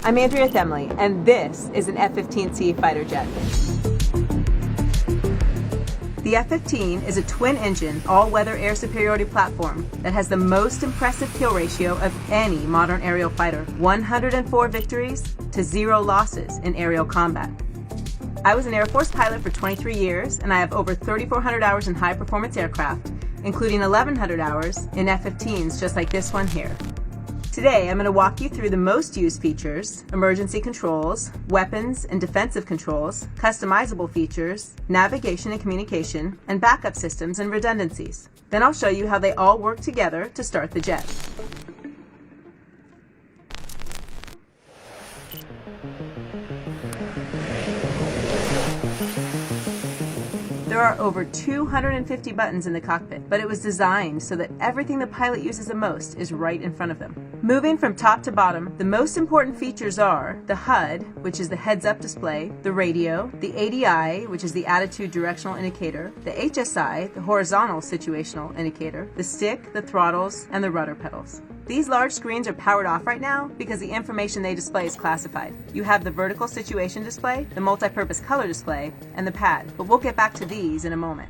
I'm Andrea Themley, and this is an F-15C fighter jet. The F-15 is a twin-engine, all-weather air superiority platform that has the most impressive kill ratio of any modern aerial fighter, 104 victories to 0 losses in aerial combat. I was an Air Force pilot for 23 years, and I have over 3,400 hours in high-performance aircraft, including 1,100 hours in F-15s just like this one here. Today, I'm going to walk you through the most used features, emergency controls, weapons and defensive controls, customizable features, navigation and communication, and backup systems and redundancies. Then I'll show you how they all work together to start the jet. There are over 250 buttons in the cockpit, but it was designed so that everything the pilot uses the most is right in front of them. Moving from top to bottom, the most important features are the HUD, which is the heads-up display, the radio, the ADI, which is the attitude directional indicator, the HSI, the horizontal situational indicator, the stick, the throttles, and the rudder pedals. These large screens are powered off right now because the information they display is classified. You have the vertical situation display, the multi-purpose color display, and the pad, but we'll get back to these in a moment.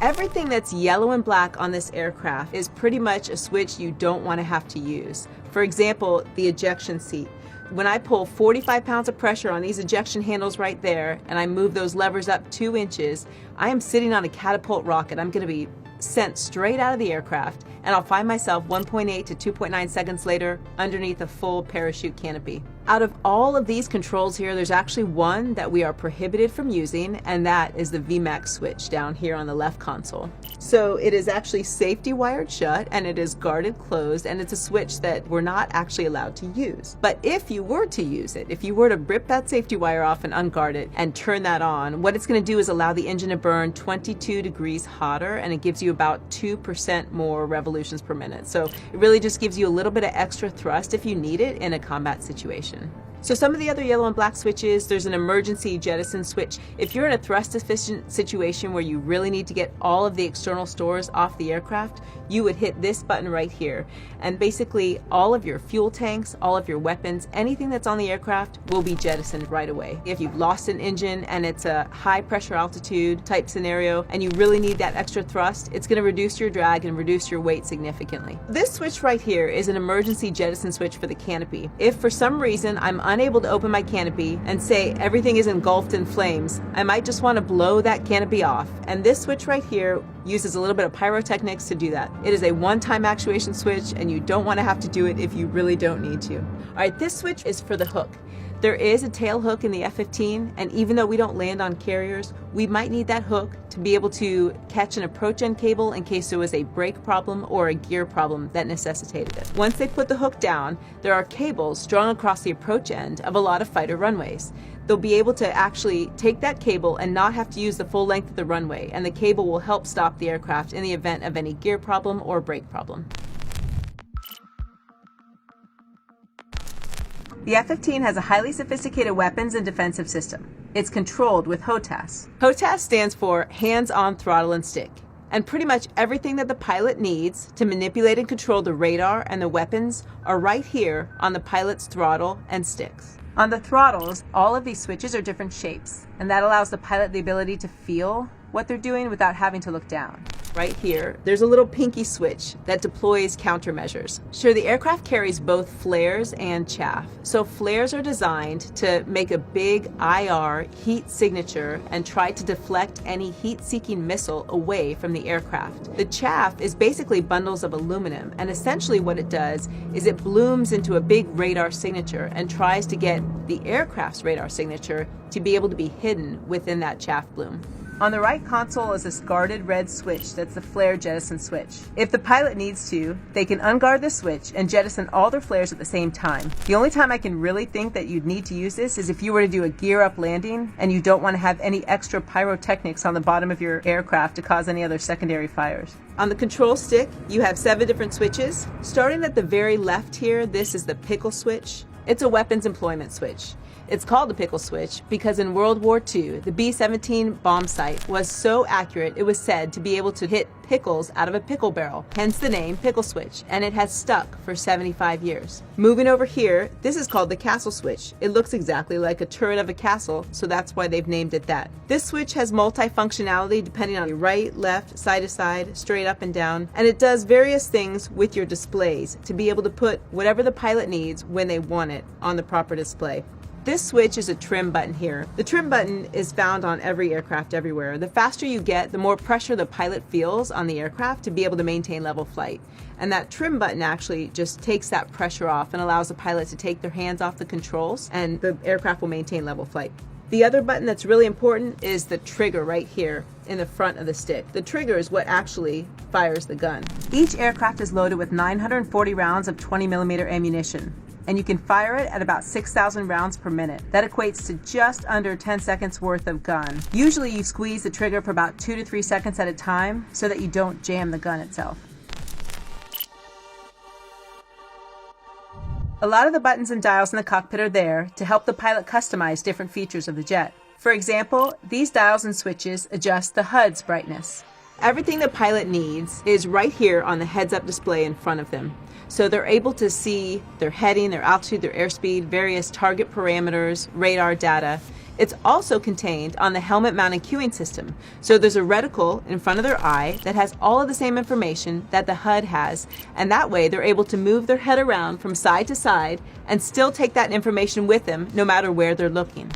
Everything that's yellow and black on this aircraft is pretty much a switch you don't want to have to use. For example, the ejection seat. When I pull 45 pounds of pressure on these ejection handles right there, and I move those levers up 2 inches, I am sitting on a catapult rocket. I'm going to be sent straight out of the aircraft, and I'll find myself 1.8 to 2.9 seconds later underneath a full parachute canopy. Out of all of these controls here, there's actually one that we are prohibited from using, and that is the VMAX switch down here on the left console. So it is actually safety wired shut, and it is guarded closed, and it's a switch that we're not actually allowed to use. But if you were to use it, if you were to rip that safety wire off and unguard it and turn that on, what it's going to do is allow the engine to burn 22 degrees hotter, and it gives you about 2% more revolutions per minute. So it really just gives you a little bit of extra thrust if you need it in a combat situation. So some of the other yellow and black switches, there's an emergency jettison switch. If you're in a thrust efficient situation where you really need to get all of the external stores off the aircraft, you would hit this button right here. And basically all of your fuel tanks, all of your weapons, anything that's on the aircraft will be jettisoned right away. If you've lost an engine and it's a high pressure altitude type scenario and you really need that extra thrust, it's going to reduce your drag and reduce your weight significantly. This switch right here is an emergency jettison switch for the canopy. If for some reason I'm unable to open my canopy and say everything is engulfed in flames, I might just want to blow that canopy off. And this switch right here uses a little bit of pyrotechnics to do that. It is a one-time actuation switch, and you don't want to have to do it if you really don't need to. All right, this switch is for the hook. There is a tail hook in the F-15, and even though we don't land on carriers, we might need that hook to be able to catch an approach end cable in case there was a brake problem or a gear problem that necessitated it. Once they put the hook down, there are cables strung across the approach end of a lot of fighter runways. They'll be able to actually take that cable and not have to use the full length of the runway, and the cable will help stop the aircraft in the event of any gear problem or brake problem. The F-15 has a highly sophisticated weapons and defensive system. It's controlled with HOTAS. HOTAS stands for hands-on throttle and stick. And pretty much everything that the pilot needs to manipulate and control the radar and the weapons are right here on the pilot's throttle and sticks. On the throttles, all of these switches are different shapes, and that allows the pilot the ability to feel what they're doing without having to look down. Right here, there's a little pinky switch that deploys countermeasures. Sure, the aircraft carries both flares and chaff. So flares are designed to make a big IR heat signature and try to deflect any heat-seeking missile away from the aircraft. The chaff is basically bundles of aluminum, and essentially what it does is it blooms into a big radar signature and tries to get the aircraft's radar signature to be able to be hidden within that chaff bloom. On the right console is this guarded red switch that's the flare jettison switch. If the pilot needs to, they can unguard this switch and jettison all their flares at the same time. The only time I can really think that you'd need to use this is if you were to do a gear up landing and you don't want to have any extra pyrotechnics on the bottom of your aircraft to cause any other secondary fires. On the control stick, you have 7 different switches. Starting at the very left here, this is the pickle switch. It's a weapons employment switch. It's called the pickle switch because in World War II, the B-17 bomb sight was so accurate it was said to be able to hit pickles out of a pickle barrel, hence the name pickle switch, and it has stuck for 75 years. Moving over here, this is called the castle switch. It looks exactly like a turret of a castle, so that's why they've named it that. This switch has multi-functionality depending on your right, left, side to side, straight up and down, and it does various things with your displays to be able to put whatever the pilot needs when they want it on the proper display. This switch is a trim button here. The trim button is found on every aircraft everywhere. The faster you get, the more pressure the pilot feels on the aircraft to be able to maintain level flight. And that trim button actually just takes that pressure off and allows the pilot to take their hands off the controls, and the aircraft will maintain level flight. The other button that's really important is the trigger right here in the front of the stick. The trigger is what actually fires the gun. Each aircraft is loaded with 940 rounds of 20mm ammunition, and you can fire it at about 6,000 rounds per minute. That equates to just under 10 seconds worth of gun. Usually you squeeze the trigger for about 2 to 3 seconds at a time so that you don't jam the gun itself. A lot of the buttons and dials in the cockpit are there to help the pilot customize different features of the jet. For example, these dials and switches adjust the HUD's brightness. Everything the pilot needs is right here on the heads-up display in front of them. So they're able to see their heading, their altitude, their airspeed, various target parameters, radar data. It's also contained on the helmet mounted cueing system. So there's a reticle in front of their eye that has all of the same information that the HUD has, and that way they're able to move their head around from side to side and still take that information with them no matter where they're looking.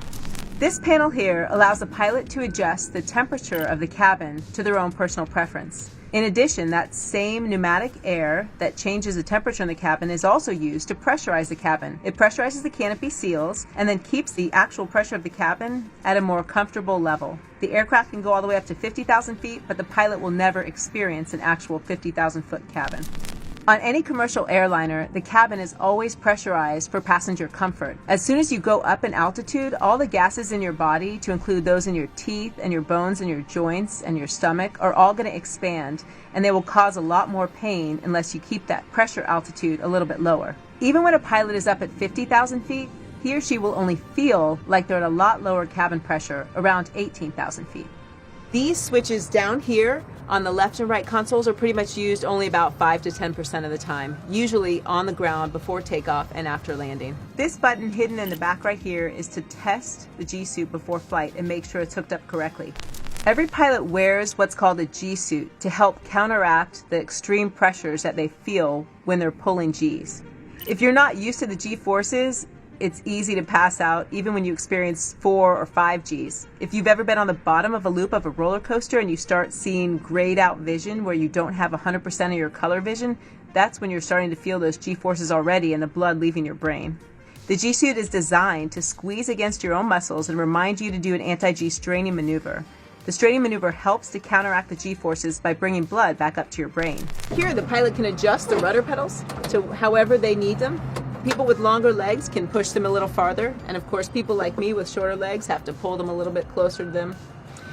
This panel here allows the pilot to adjust the temperature of the cabin to their own personal preference. In addition, that same pneumatic air that changes the temperature in the cabin is also used to pressurize the cabin. It pressurizes the canopy seals and then keeps the actual pressure of the cabin at a more comfortable level. The aircraft can go all the way up to 50,000 feet, but the pilot will never experience an actual 50,000-foot cabin. On any commercial airliner, the cabin is always pressurized for passenger comfort. As soon as you go up in altitude, all the gases in your body, to include those in your teeth and your bones and your joints and your stomach, are all going to expand, and they will cause a lot more pain unless you keep that pressure altitude a little bit lower. Even when a pilot is up at 50,000 feet, he or she will only feel like they're at a lot lower cabin pressure, around 18,000 feet. These switches down here on the left and right consoles are pretty much used only about 5 to 10% of the time, usually on the ground before takeoff and after landing. This button hidden in the back right here is to test the G-suit before flight and make sure it's hooked up correctly. Every pilot wears what's called a G-suit to help counteract the extreme pressures that they feel when they're pulling Gs. If you're not used to the G-forces, it's easy to pass out even when you experience 4 or 5 Gs. If you've ever been on the bottom of a loop of a roller coaster and you start seeing grayed out vision where you don't have 100% of your color vision, that's when you're starting to feel those G-forces already and the blood leaving your brain. The G-suit is designed to squeeze against your own muscles and remind you to do an anti-G straining maneuver. The straining maneuver helps to counteract the G-forces by bringing blood back up to your brain. Here, the pilot can adjust the rudder pedals to however they need them. People with longer legs can push them a little farther, and of course people like me with shorter legs have to pull them a little bit closer to them.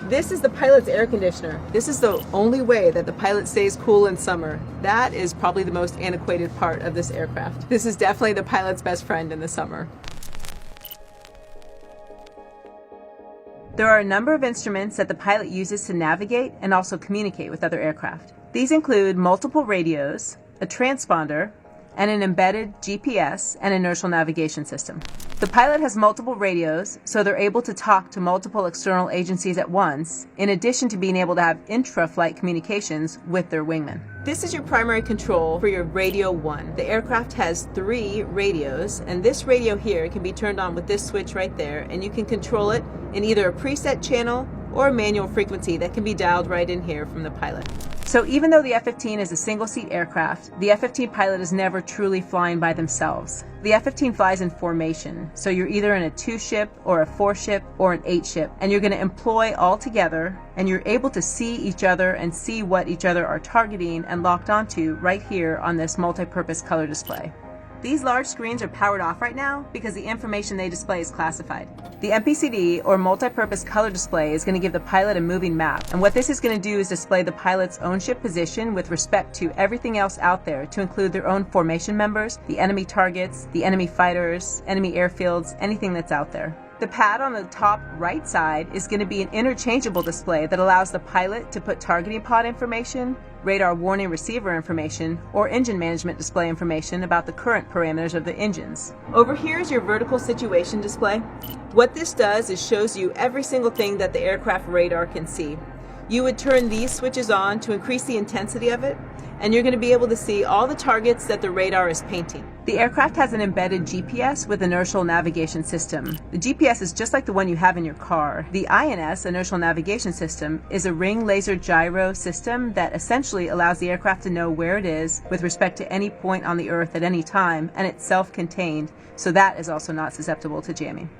This is the pilot's air conditioner. This is the only way that the pilot stays cool in summer. That is probably the most antiquated part of this aircraft. This is definitely the pilot's best friend in the summer. There are a number of instruments that the pilot uses to navigate and also communicate with other aircraft. These include multiple radios, a transponder, and an embedded GPS and inertial navigation system. The pilot has multiple radios, so they're able to talk to multiple external agencies at once, in addition to being able to have intra-flight communications with their wingman. This is your primary control for your Radio 1. The aircraft has 3 radios, and this radio here can be turned on with this switch right there, and you can control it in either a preset channel or a manual frequency that can be dialed right in here from the pilot. So even though the F-15 is a single-seat aircraft, the F-15 pilot is never truly flying by themselves. The F-15 flies in formation, so you're either in a 2-ship or a 4-ship or an 8-ship, and you're going to employ all together, and you're able to see each other and see what each other are targeting and locked onto right here on this multi-purpose color display. These large screens are powered off right now because the information they display is classified. The MPCD, or multi-purpose color display, is going to give the pilot a moving map, and what this is going to do is display the pilot's own ship position with respect to everything else out there, to include their own formation members, the enemy targets, the enemy fighters, enemy airfields, anything that's out there. The pad on the top right side is going to be an interchangeable display that allows the pilot to put targeting pod information, radar warning receiver information, or engine management display information about the current parameters of the engines. Over here is your vertical situation display. What this does is shows you every single thing that the aircraft radar can see. You would turn these switches on to increase the intensity of it, and you're going to be able to see all the targets that the radar is painting. The aircraft has an embedded GPS with inertial navigation system. The GPS is just like the one you have in your car. The INS, inertial navigation system, is a ring laser gyro system that essentially allows the aircraft to know where it is with respect to any point on the Earth at any time, and it's self-contained, so that is also not susceptible to jamming.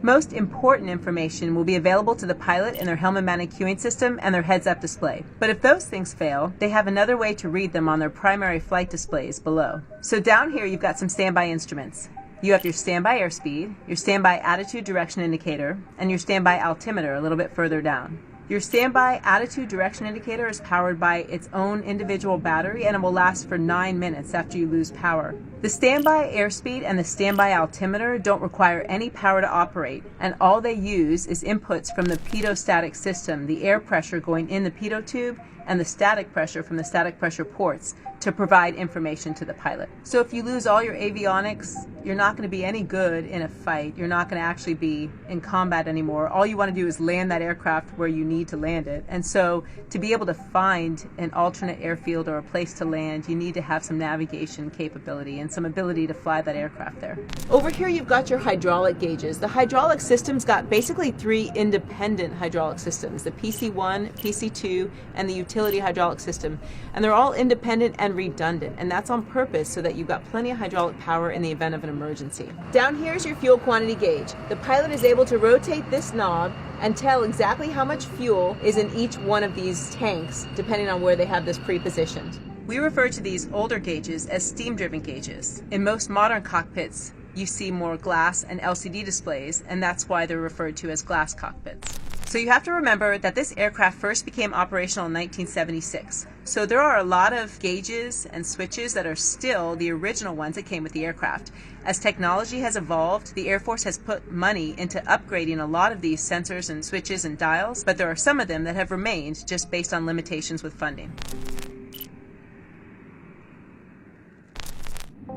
Most important information will be available to the pilot in their helmet mounted cueing system and their heads-up display. But if those things fail, they have another way to read them on their primary flight displays below. So down here you've got some standby instruments. You have your standby airspeed, your standby attitude direction indicator, and your standby altimeter a little bit further down. Your standby attitude direction indicator is powered by its own individual battery, and it will last for 9 minutes after you lose power. The standby airspeed and the standby altimeter don't require any power to operate, and all they use is inputs from the pitot-static system, the air pressure going in the pitot tube, and the static pressure from the static pressure ports to provide information to the pilot. So if you lose all your avionics, you're not going to be any good in a fight. You're not going to actually be in combat anymore. All you want to do is land that aircraft where you need to land it. And so to be able to find an alternate airfield or a place to land, you need to have some navigation capability and some ability to fly that aircraft there. Over here you've got your hydraulic gauges. The hydraulic system's got basically 3 independent hydraulic systems, the PC1, PC2, and the utility hydraulic system. And they're all independent and redundant, and that's on purpose so that you've got plenty of hydraulic power in the event of an emergency. Down here is your fuel quantity gauge. The pilot is able to rotate this knob and tell exactly how much fuel is in each one of these tanks, depending on where they have this pre-positioned. We refer to these older gauges as steam-driven gauges. In most modern cockpits, you see more glass and LCD displays, and that's why they're referred to as glass cockpits. So you have to remember that this aircraft first became operational in 1976. So there are a lot of gauges and switches that are still the original ones that came with the aircraft. As technology has evolved, the Air Force has put money into upgrading a lot of these sensors and switches and dials, but there are some of them that have remained just based on limitations with funding.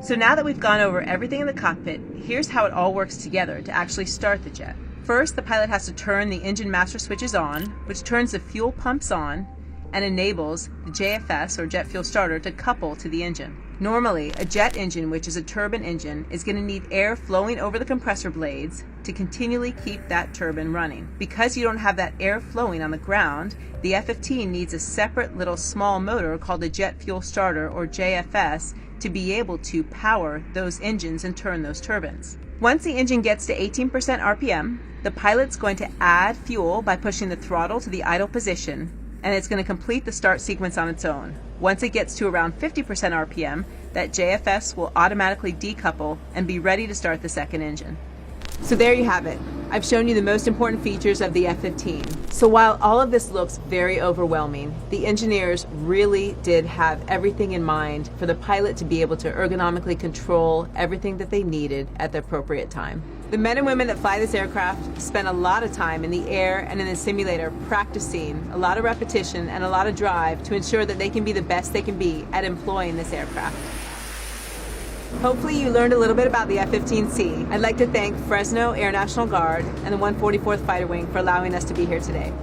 So now that we've gone over everything in the cockpit, here's how it all works together to actually start the jet. First, the pilot has to turn the engine master switches on, which turns the fuel pumps on and enables the JFS, or jet fuel starter, to couple to the engine. Normally, a jet engine, which is a turbine engine, is going to need air flowing over the compressor blades to continually keep that turbine running. Because you don't have that air flowing on the ground, the F-15 needs a separate little small motor called a jet fuel starter, or JFS, to be able to power those engines and turn those turbines. Once the engine gets to 18% RPM, the pilot's going to add fuel by pushing the throttle to the idle position, and it's going to complete the start sequence on its own. Once it gets to around 50% RPM, that JFS will automatically decouple and be ready to start the second engine. So there you have it. I've shown you the most important features of the F-15. So while all of this looks very overwhelming, the engineers really did have everything in mind for the pilot to be able to ergonomically control everything that they needed at the appropriate time. The men and women that fly this aircraft spend a lot of time in the air and in the simulator practicing, a lot of repetition and a lot of drive to ensure that they can be the best they can be at employing this aircraft. Hopefully you learned a little bit about the F-15C. I'd like to thank Fresno Air National Guard and the 144th Fighter Wing for allowing us to be here today.